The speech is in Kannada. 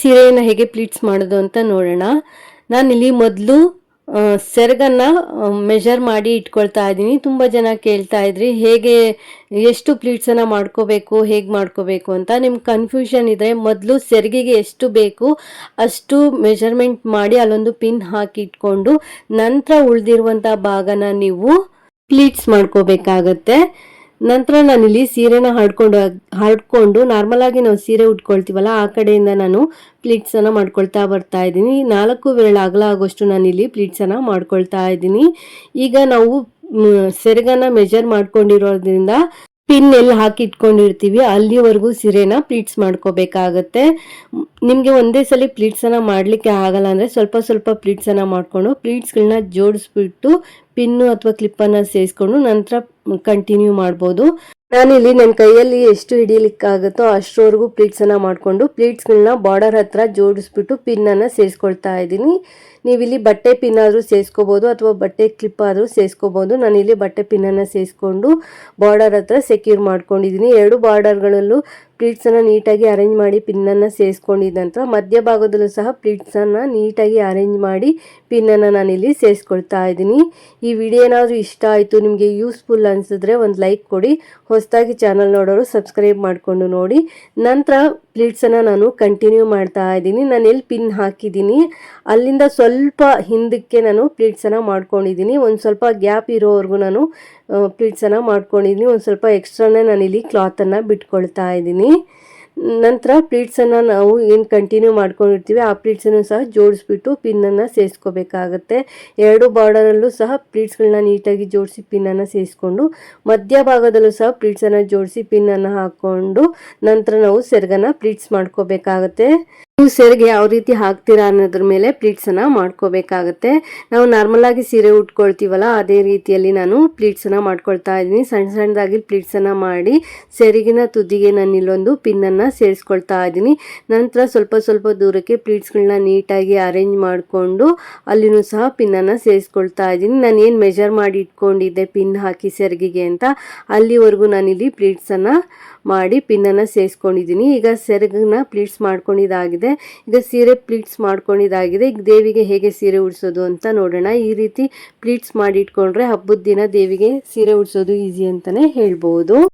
ಸೀರೆಯನ್ನು ಹೇಗೆ ಪ್ಲೀಟ್ಸ್ ಮಾಡೋದು ಅಂತ ನೋಡೋಣ. ನಾನಿಲ್ಲಿ ಮೊದಲು ಸೆರಗನ್ನು ಮೆಷರ್ ಮಾಡಿ ಇಟ್ಕೊಳ್ತಾ ಇದ್ದೀನಿ. ತುಂಬ ಜನ ಕೇಳ್ತಾ ಇದ್ರಿ ಹೇಗೆ ಎಷ್ಟು ಪ್ಲೀಟ್ಸನ್ನು ಮಾಡ್ಕೋಬೇಕು, ಹೇಗೆ ಮಾಡ್ಕೋಬೇಕು ಅಂತ. ನಿಮ್ಗೆ ಕನ್ಫ್ಯೂಷನ್ ಇದ್ದರೆ ಮೊದಲು ಸೆರಗಿಗೆ ಎಷ್ಟು ಬೇಕು ಅಷ್ಟು ಮೆಷರ್ಮೆಂಟ್ ಮಾಡಿ ಅಲ್ಲೊಂದು ಪಿನ್ ಹಾಕಿ ಇಟ್ಕೊಂಡು ನಂತರ ಉಳಿದಿರುವಂಥ ಭಾಗನ ನೀವು ಪ್ಲೀಟ್ಸ್ ಮಾಡ್ಕೋಬೇಕಾಗತ್ತೆ. ನಂತರ ನಾನಿಲ್ಲಿ ಸೀರೆನ ಹಾಡ್ಕೊಂಡು ನಾರ್ಮಲ್ ಆಗಿ ನಾವು ಸೀರೆ ಉಟ್ಕೊಳ್ತೀವಲ್ಲ ಆ ಕಡೆಯಿಂದ ನಾನು ಪ್ಲೀಟ್ಸ್ ಅನ್ನ ಮಾಡ್ಕೊಳ್ತಾ ಬರ್ತಾ ಇದ್ದೀನಿ. 4 ಬೆರಳು ಅಗಲ ಆಗೋಷ್ಟು ನಾನಿಲ್ಲಿ ಪ್ಲೀಟ್ಸ್ ಅನ್ನ ಮಾಡ್ಕೊಳ್ತಾ ಇದ್ದೀನಿ. ಈಗ ನಾವು ಸೆರಗನ್ನ ಮೆಜರ್ ಮಾಡ್ಕೊಂಡಿರೋದ್ರಿಂದ ಪಿನ್ ಎಲ್ಲ ಹಾಕಿ ಇಟ್ಕೊಂಡಿರ್ತೀವಿ ಅಲ್ಲಿವರೆಗೂ ಸೀರೆನ ಪ್ಲೀಟ್ಸ್ ಮಾಡ್ಕೋಬೇಕಾಗತ್ತೆ. ನಿಮಗೆ ಒಂದೇ ಸಲ ಪ್ಲೀಟ್ಸ್ ಅನ್ನ ಮಾಡ್ಲಿಕ್ಕೆ ಆಗಲ್ಲ ಅಂದ್ರೆ ಸ್ವಲ್ಪ ಸ್ವಲ್ಪ ಪ್ಲೀಟ್ಸ್ ಅನ್ನ ಮಾಡ್ಕೊಂಡು ಪ್ಲೀಟ್ಸ್ಗಳನ್ನ ಜೋಡಿಸ್ಬಿಟ್ಟು ಪಿನ್ನು ಅಥವಾ ಕ್ಲಿಪ್ಪನ್ನು ಸೇರಿಸ್ಕೊಂಡು ನಂತರ ಕಂಟಿನ್ಯೂ ಮಾಡ್ಬೋದು. ನಾನಿಲ್ಲಿ ನನ್ನ ಕೈಯಲ್ಲಿ ಎಷ್ಟು ಹಿಡಿಯಲಿಕ್ಕಾಗುತ್ತೋ ಅಷ್ಟರವರೆಗೂ ಪ್ಲೀಟ್ಸನ್ನು ಮಾಡಿಕೊಂಡು ಪ್ಲೀಟ್ಸ್ಗಳನ್ನ ಬಾರ್ಡರ್ ಹತ್ರ ಜೋಡಿಸ್ಬಿಟ್ಟು ಪಿನ್ನನ್ನು ಸೇರಿಸ್ಕೊಳ್ತಾ ಇದ್ದೀನಿ. ನೀವಿಲ್ಲಿ ಬಟ್ಟೆ ಪಿನ್ ಆದರೂ ಸೇರಿಸ್ಕೋಬೋದು ಅಥವಾ ಬಟ್ಟೆ ಕ್ಲಿಪ್ ಆದರೂ ಸೇರಿಸ್ಕೋಬೋದು. ನಾನಿಲ್ಲಿ ಬಟ್ಟೆ ಪಿನ್ನನ್ನು ಸೇರಿಸ್ಕೊಂಡು ಬಾರ್ಡರ್ ಹತ್ರ ಸೆಕ್ಯೂರ್ ಮಾಡ್ಕೊಂಡಿದ್ದೀನಿ. 2 ಬಾರ್ಡರ್ಗಳಲ್ಲೂ ಪ್ಲೀಟ್ಸನ್ನು ನೀಟಾಗಿ ಅರೇಂಜ್ ಮಾಡಿ ಪಿನ್ನನ್ನು ಸೇರಿಸ್ಕೊಂಡಿದ್ದ ನಂತರ ಮಧ್ಯಭಾಗದಲ್ಲೂ ಸಹ ಪ್ಲೀಟ್ಸನ್ನು ನೀಟಾಗಿ ಅರೇಂಜ್ ಮಾಡಿ ಪಿನ್ನನ್ನು ನಾನಿಲ್ಲಿ ಸೇರಿಸ್ಕೊಳ್ತಾ ಇದ್ದೀನಿ. ಈ ವಿಡಿಯೋ ಏನಾದರೂ ಇಷ್ಟ ಆಯಿತು, ನಿಮಗೆ ಯೂಸ್ಫುಲ್ ಅನಿಸಿದ್ರೆ ಒಂದು ಲೈಕ್ ಕೊಡಿ. ಹೊಸದಾಗಿ ಚಾನಲ್ ನೋಡೋರು ಸಬ್ಸ್ಕ್ರೈಬ್ ಮಾಡಿಕೊಂಡು ನೋಡಿ. ನಂತರ ಪ್ಲೀಟ್ಸನ್ನು ನಾನು ಕಂಟಿನ್ಯೂ ಮಾಡ್ತಾ ಇದ್ದೀನಿ. ನಾನು ಎಲ್ಲಿ ಪಿನ್ ಹಾಕಿದ್ದೀನಿ ಅಲ್ಲಿಂದ ಸ್ವಲ್ಪ ಹಿಂದಕ್ಕೆ ನಾನು ಪ್ಲೀಟ್ಸನ್ನು ಮಾಡ್ಕೊಂಡಿದ್ದೀನಿ. ಒಂದು ಸ್ವಲ್ಪ ಗ್ಯಾಪ್ ಇರೋವರೆಗೂ ನಾನು ಪ್ಲೀಟ್ಸನ್ನು ಮಾಡ್ಕೊಂಡಿದ್ದೀನಿ. ಒಂದು ಸ್ವಲ್ಪ ಎಕ್ಸ್ಟ್ರಾನೇ ನಾನಿಲ್ಲಿ ಕ್ಲಾತನ್ನು ಬಿಟ್ಕೊಳ್ತಾ ಇದ್ದೀನಿ. ನಂತರ ಪ್ಲೀಟ್ಸನ್ನು ನಾವು ಏನು ಕಂಟಿನ್ಯೂ ಮಾಡ್ಕೊಂಡಿರ್ತೀವಿ ಆ ಪ್ಲೀಟ್ಸನ್ನು ಸಹ ಜೋಡಿಸ್ಬಿಟ್ಟು ಪಿನ್ನನ್ನು ಸೇರಿಸ್ಕೋಬೇಕಾಗತ್ತೆ. 2 ಬಾರ್ಡರಲ್ಲೂ ಸಹ ಪ್ಲೀಟ್ಸ್ಗಳನ್ನ ನೀಟಾಗಿ ಜೋಡಿಸಿ ಪಿನ್ನನ್ನು ಸೇರಿಸ್ಕೊಂಡು ಮಧ್ಯಭಾಗದಲ್ಲೂ ಸಹ ಪ್ಲೀಟ್ಸನ್ನು ಜೋಡಿಸಿ ಪಿನ್ನನ್ನು ಹಾಕ್ಕೊಂಡು ನಂತರ ನಾವು ಸೆರಗನ್ನು ಪ್ಲೀಟ್ಸ್ ಮಾಡ್ಕೋಬೇಕಾಗತ್ತೆ. ನೀವು ಸೆರಗೆ ಯಾವ ರೀತಿ ಹಾಕ್ತೀರಾ ಅನ್ನೋದ್ರ ಮೇಲೆ ಪ್ಲೀಟ್ಸನ್ನು ಮಾಡ್ಕೋಬೇಕಾಗತ್ತೆ. ನಾವು ನಾರ್ಮಲ್ ಆಗಿ ಸೀರೆ ಉಟ್ಕೊಳ್ತೀವಲ್ಲ ಅದೇ ರೀತಿಯಲ್ಲಿ ನಾನು ಪ್ಲೀಟ್ಸನ್ನು ಮಾಡ್ಕೊಳ್ತಾ ಇದ್ದೀನಿ. ಸಣ್ಣ ಸಣ್ಣದಾಗಿ ಪ್ಲೀಟ್ಸನ್ನು ಮಾಡಿ ಸೆರಗಿನ ತುದಿಗೆ ನಾನು ಇಲ್ಲೊಂದು ಪಿನ್ನನ್ನು ಸೇರಿಸ್ಕೊಳ್ತಾ ಇದ್ದೀನಿ. ನಂತರ ಸ್ವಲ್ಪ ಸ್ವಲ್ಪ ದೂರಕ್ಕೆ ಪ್ಲೀಟ್ಸ್ಗಳನ್ನ ನೀಟಾಗಿ ಅರೇಂಜ್ ಮಾಡಿಕೊಂಡು ಅಲ್ಲಿನೂ ಸಹ ಪಿನ್ನನ್ನು ಸೇರಿಸ್ಕೊಳ್ತಾ ಇದ್ದೀನಿ. ನಾನು ಏನು ಮೆಜರ್ ಮಾಡಿ ಇಟ್ಕೊಂಡಿದ್ದೆ ಪಿನ್ ಹಾಕಿ ಸೆರಗಿಗೆ ಅಂತ ಅಲ್ಲಿವರೆಗೂ ನಾನಿಲ್ಲಿ ಪ್ಲೀಟ್ಸನ್ನು ಮಾಡಿ ಪಿನ್ನನ್ನು ಸೇರಿಸ್ಕೊಂಡಿದ್ದೀನಿ. ಈಗ ಸೆರಗನ್ನ ಪ್ಲೀಟ್ಸ್ ಮಾಡ್ಕೊಂಡಿದ್ದಾಗಿದೆ. ಈಗ ಸೀರೆ ಪ್ಲೀಟ್ಸ್ ಮಾಡ್ಕೊಂಡಿದ್ದಾಗಿದೆ. ಈಗ ದೇವಿಗೆ ಹೇಗೆ ಸೀರೆ ಉಡಿಸೋದು ಅಂತ ನೋಡೋಣ. ಈ ರೀತಿ ಪ್ಲೀಟ್ಸ್ ಮಾಡಿ ಇಟ್ಕೊಂಡ್ರೆ ಹಬ್ಬದ ದಿನ ದೇವಿಗೆ ಸೀರೆ ಉಡಿಸೋದು ಈಸಿ ಅಂತಲೇ ಹೇಳ್ಬೋದು.